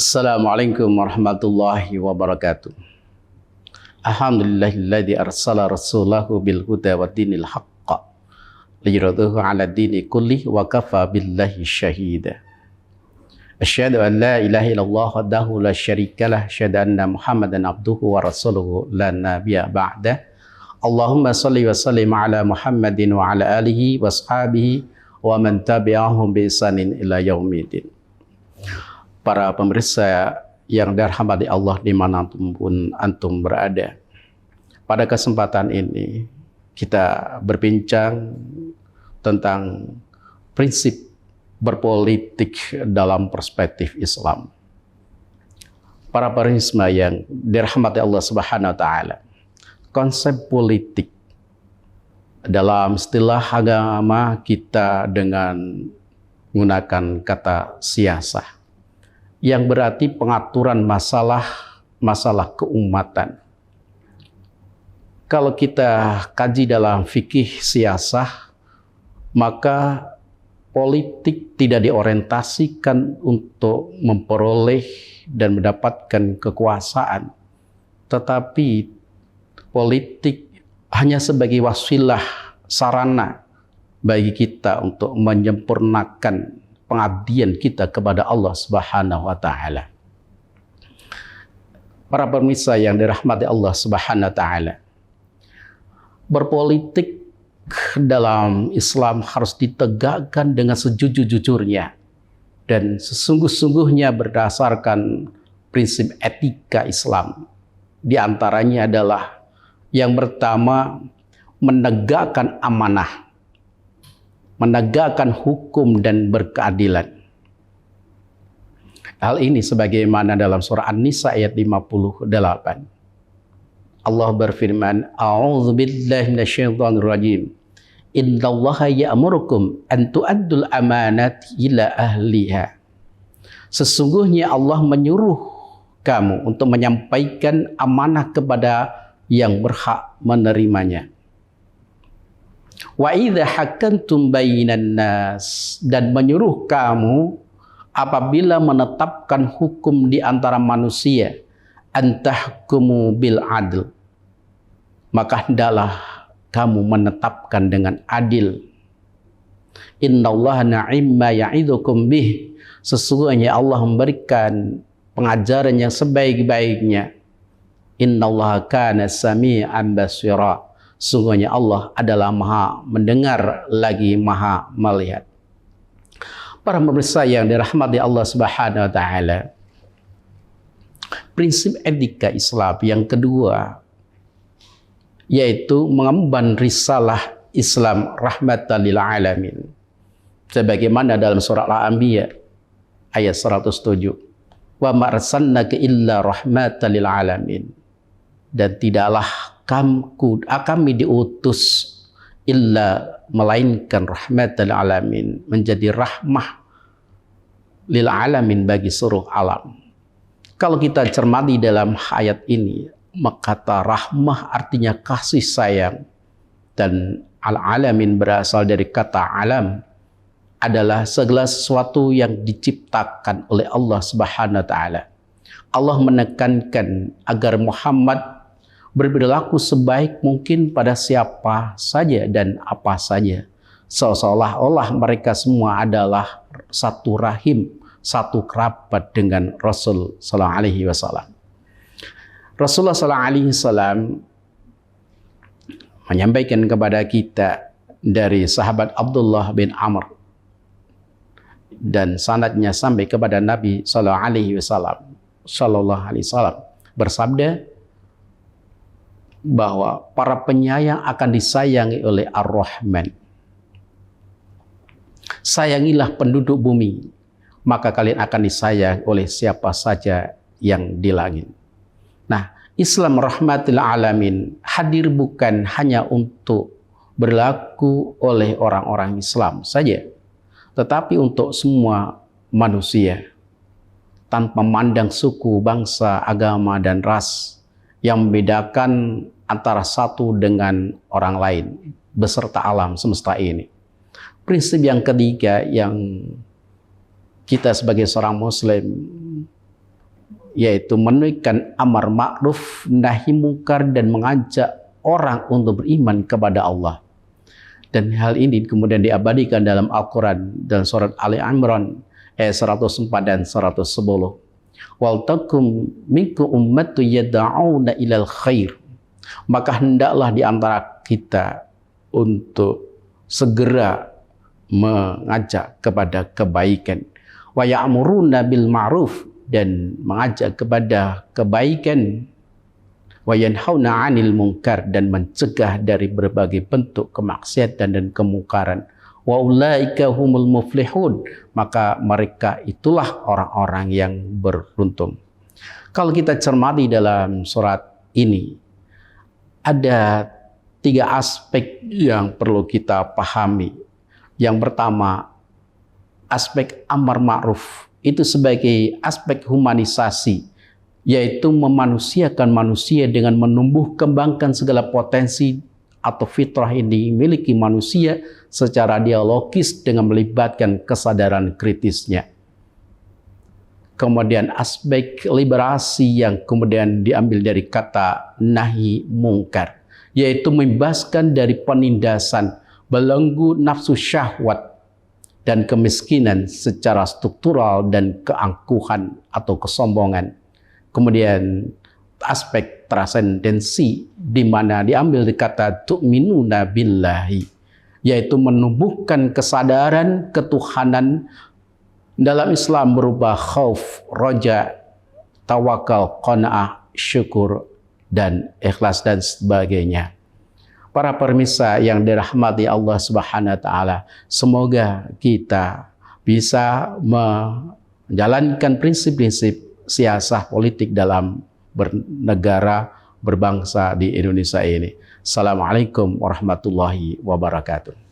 Assalamualaikum warahmatullahi wabarakatuh. Alhamdulillahilladzi arsala rasulahu bil huda wa dinil haqq liyudhhirahu 'ala dini kulli wa kafa billahi syahida. Asyhadu an la ilaha illallah wahdahu la syarikalah, asyhadu anna Muhammadan abduhu wa rasuluhu la nabiyya ba'da. Allahumma shalli wa sallim ala Muhammadin wa ala alihi wa ashabihi wa man tabi'ahum bi ihsanin ila yaumiddin. Para pemirsa yang dirahmati Allah dimanapun antum berada, pada kesempatan ini kita berbincang tentang prinsip berpolitik dalam perspektif Islam. Para pemirsa yang dirahmati Allah Subhanahu wa taala, konsep politik dalam istilah agama kita dengan menggunakan kata siasah, yang berarti pengaturan masalah keumatan. Kalau kita kaji dalam fikih siasah, maka politik tidak diorientasikan untuk memperoleh dan mendapatkan kekuasaan, tetapi politik hanya sebagai wasilah, sarana bagi kita untuk menyempurnakan pengabdian kita kepada Allah Subhanahu wa taala. Para pemirsa yang dirahmati Allah Subhanahu wa taala, berpolitik dalam Islam harus ditegakkan dengan sejujur-jujurnya dan sesungguh-sungguhnya berdasarkan prinsip etika Islam. Di antaranya adalah yang pertama, menegakkan amanah, menegakkan hukum dan berkeadilan. Hal ini sebagaimana dalam surah An-Nisa ayat 58. Allah berfirman, A'udzubillahi minasyaitonir rajim. Innallaha ya'murukum an tu'addul amanati ila ahliha. Sesungguhnya Allah menyuruh kamu untuk menyampaikan amanah kepada yang berhak menerimanya. Wa idza hakantum bainan nas, dan menyuruh kamu apabila menetapkan hukum di antara manusia, antahkumu bil adl, maka hendaklah kamu menetapkan dengan adil. Innallaha na'imma ya'idzukum bih, sesungguhnya Allah memberikan pengajaran yang sebaik-baiknya. Innallaha kana sami'an basira, sungguhnya Allah adalah maha mendengar lagi maha melihat. Para pemirsa yang dirahmati Allah Subhanahu wa taala, prinsip etika Islam yang kedua yaitu mengemban risalah Islam rahmatan lil alamin, sebagaimana dalam surah Al-Anbiya ayat 107. Wa ma arsalnaka illa rahmatan lil alamin, dan tidaklah kami diutus illa melainkan rahmatan alamin, menjadi rahmah lil alamin bagi seluruh alam. Kalau kita cermati dalam ayat ini, maka kata rahmah artinya kasih sayang, dan al-alamin berasal dari kata alam, adalah segala sesuatu yang diciptakan oleh Allah Subhanahu wa taala. Allah menekankan agar Muhammad berperilaku sebaik mungkin pada siapa saja dan apa saja, seolah-olah mereka semua adalah satu rahim, satu kerabat dengan Rasul sallallahu alaihi wasallam. Rasulullah sallallahu alaihi wasallam menyampaikan kepada kita dari sahabat Abdullah bin Amr, dan sanadnya sampai kepada Nabi sallallahu alaihi wasallam bersabda bahwa para penyayang akan disayangi oleh Ar-Rahman. Sayangilah penduduk bumi, maka kalian akan disayang oleh siapa saja yang di langit. Nah, Islam rahmatil alamin hadir bukan hanya untuk berlaku oleh orang-orang Islam saja, tetapi untuk semua manusia, tanpa memandang suku, bangsa, agama, dan ras yang membedakan antara satu dengan orang lain beserta alam semesta ini. Prinsip yang ketiga yang kita sebagai seorang muslim yaitu menunaikan amar ma'ruf nahi mungkar dan mengajak orang untuk beriman kepada Allah. Dan hal ini kemudian diabadikan dalam Al-Quran dan surat Ali Imran ayat 104 dan 110. Wal takum minkum ummatu yad'una ilal khair. Maka hendaklah di antara kita untuk segera mengajak kepada kebaikan. Wa ya'muruna bil ma'ruf, dan mengajak kepada kebaikan. Wa yanhauna 'anil munkar, dan mencegah dari berbagai bentuk kemaksiatan dan kemungkaran. Wa ulaika humul muflihun, maka mereka itulah orang-orang yang beruntung. Kalau kita cermati dalam surat ini, ada 3 aspek yang perlu kita pahami. Yang pertama, aspek amar ma'ruf itu sebagai aspek humanisasi, yaitu memanusiakan manusia dengan menumbuh kembangkan segala potensi atau fitrah yang dimiliki manusia secara dialogis dengan melibatkan kesadaran kritisnya. Kemudian aspek liberasi yang kemudian diambil dari kata nahi mungkar, yaitu membebaskan dari penindasan, belenggu nafsu syahwat dan kemiskinan secara struktural dan keangkuhan atau kesombongan. Kemudian aspek transendensi di mana diambil dari kata tu'minuna billahi, yaitu menumbuhkan kesadaran ketuhanan. Dalam Islam berubah khauf, roja, tawakal, qanaah, syukur, dan ikhlas dan sebagainya. Para pemirsa yang dirahmati Allah Subhanahu wa taala, semoga kita bisa menjalankan prinsip-prinsip siasah politik dalam bernegara, berbangsa di Indonesia ini. Assalamualaikum warahmatullahi wabarakatuh.